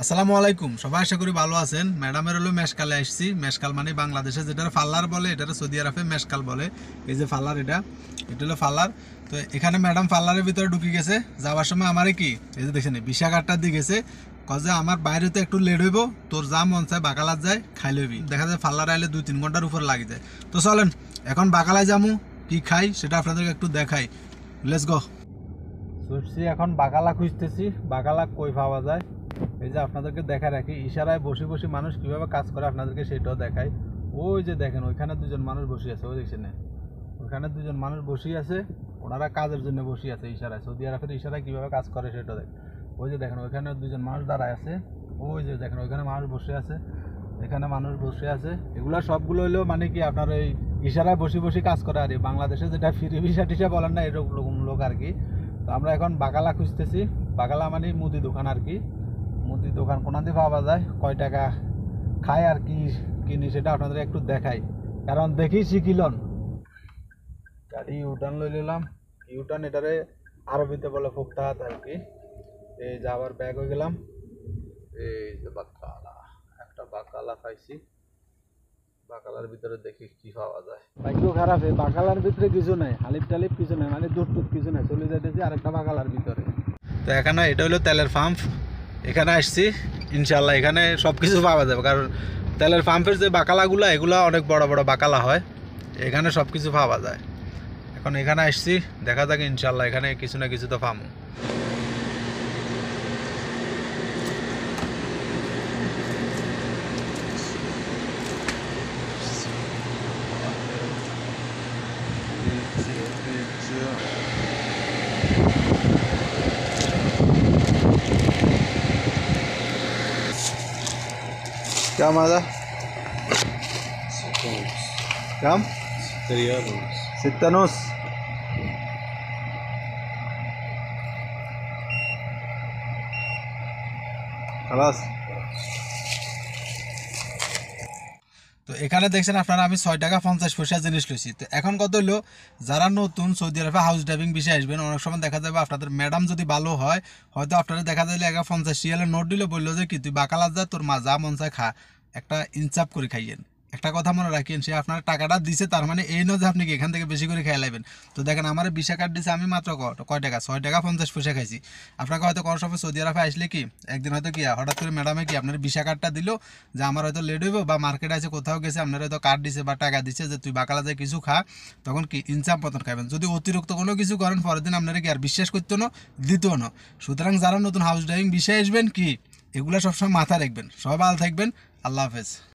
আসসালামু আলাইকুম, সবাই আশা করি ভালো আছেন। ম্যাডামের হলো মেশকালে আসছি। মেশকাল মানে বাংলাদেশে যেটা ফাল্লার বলে, এটা সৌদি আরবে মেশকাল বলে। এই যে ফাল্লার, এটা হলো ফাল্লার। তো এখানে ম্যাডাম ফাল্লারের ভিতরে ঢুকে গেছে। যাওয়ার সময় আমারে কি এই যে দেখছেন ভিসা কার্ডটা দিয়ে গেছে, কজে আমার বাইরে তো একটু লেট হইব, তোর যা মন চায় বাকালাত যায় খাই লইবি। দেখা যায় ফাল্লার আইলে 2-3 ঘন্টার উপর লাগে যায়। তো চলেন এখন বাকালায় যামু, কি খাই সেটা আপনাদেরকে একটু দেখাই। Let's go. ছুটছি এখন বাকালা খুঁজতেছি, বাকালা কই পাওয়া যায়। এই যে আপনাদেরকে দেখা রাখি, ইশারায় বসে বসে মানুষ কিভাবে কাজ করে আপনাদেরকে সেটাও দেখাই। ওই যে দেখেন ওইখানে দুজন মানুষ বসে আছে, ওই দেখছেন ওইখানে দুজন মানুষ বসে আছে, ওনারা কাজের জন্য বসে আছে ইশারায়। সৌদি আরবের ইশারায় কিভাবে কাজ করে সেটাও দেখ। ওই যে দেখেন ওইখানে দুজন মানুষ দাঁড়ায় আছে, ওই যে দেখেন ওইখানে মানুষ বসে আছে, এখানে মানুষ বসে আছে। এগুলো সবগুলো হইলেও মানে কি আপনার এই ইশারায় বসে বসে কাজ করে আর বাংলাদেশে যেটা ফ্রি ভিসা টিসা বলেন না, এরকম লোক আর কি। তো আমরা এখন বাকালা খুঁজতেছি। বাকালা মানে মুদি দোকান আর কি। মুদির দোকান কোনা দিয়ে পাওয়া যায়, কয় টাকা খায় আর কি কিনি সেটা আপনাদের একটু দেখাই, কারণ দেখি শিখিলন। গাড়ি ইউটার্ন লই নিলাম। ইউটার্ন এটারে আরবিতে বলে ফুকতাহাত আর কি। এই যে আবার ব্যাগ হয়ে গেলাম। এই যে বাকালা, একটা বাকালা পাইছি। বাকালার ভিতরে দেখি কি পাওয়া যায়। ভাগ্য খারাপ, বাকালার ভিতরে কিছু নাই, হালিপ টালিপ কিছু নাই, মানে দুধ টুধ কিছু নাই। চলে যাইতেছি আরেকটা বাকালার ভিতরে। তো এখানে এটা হলো তেলের পাম্প। এখানে আসছি, ইনশাল্লাহ এখানে সব কিছু পাওয়া যাবে, কারণ তেলের পাম্পের যে বাকালাগুলো এগুলো অনেক বড় বড় বাকালা হয়, এখানে সব কিছু পাওয়া যায়। এখন এখানে আসছি, দেখা যাক ইনশাল্লাহ এখানে কিছু না কিছু তো পাবো। كم هذا؟ كم؟ 6 ريال ونص. 6.5. خلاص। তো এখানে দেখছেন আপনারা আমি 6 টাকা 50 পয়সা জিনিস লইছি। তো এখন কত হলো, যারা নতুন সৌদি আরবে হাউস ড্রাইভিং বিষয়ে আসবেন, অনেক সময় দেখা যাবে আপনাদের ম্যাডাম যদি ভালো হয়, হয়তো আপনারা দেখা যাবে 50 রিয়ালের নোট দিলে বললো যে কি তুই বাকালাত যা, তোর মা যা মন চায় খা, একটা ইনসাফ করে খাইয়েন। একটা কথা মনে রাখেন, সে আপনার টাকাটা দিছে, তার মানে এই নয় যে আপনি কি এখান থেকে বেশি করে খেয়ে লাইবেন। তো দেখেন আমার ভিসা কার্ড দিছে, আমি মাত্র কয় টাকা 6 টাকা 50 পয়সা খাইছি। আপনাকে হয়তো কোনো সময় সৌদি আরবে আসলে কি একদিন হয়তো কি হঠাৎ করে ম্যাডামে কি আপনার ভিসা কার্ডটা দিল, যে আমার হয়তো লেট হইব বা মার্কেটে আছে কোথাও গেছে, আপনার হয়তো কার্ড দিছে বা টাকা দিছে যে তুই বাকালা যায় কিছু খা, তখন কি ইনসাফ মতন খাবেন। যদি অতিরিক্ত কোনো কিছু করেন, পরের দিন আপনারা কি আর বিশ্বাস করতো না, দিতও না। সুতরাং যারা নতুন হাউস ড্রাইভিং বিষয়ে আসবেন কি, এগুলো সবসময় মাথায় রাখবেন। সবাই ভালো থাকবেন। আল্লাহ হাফেজ।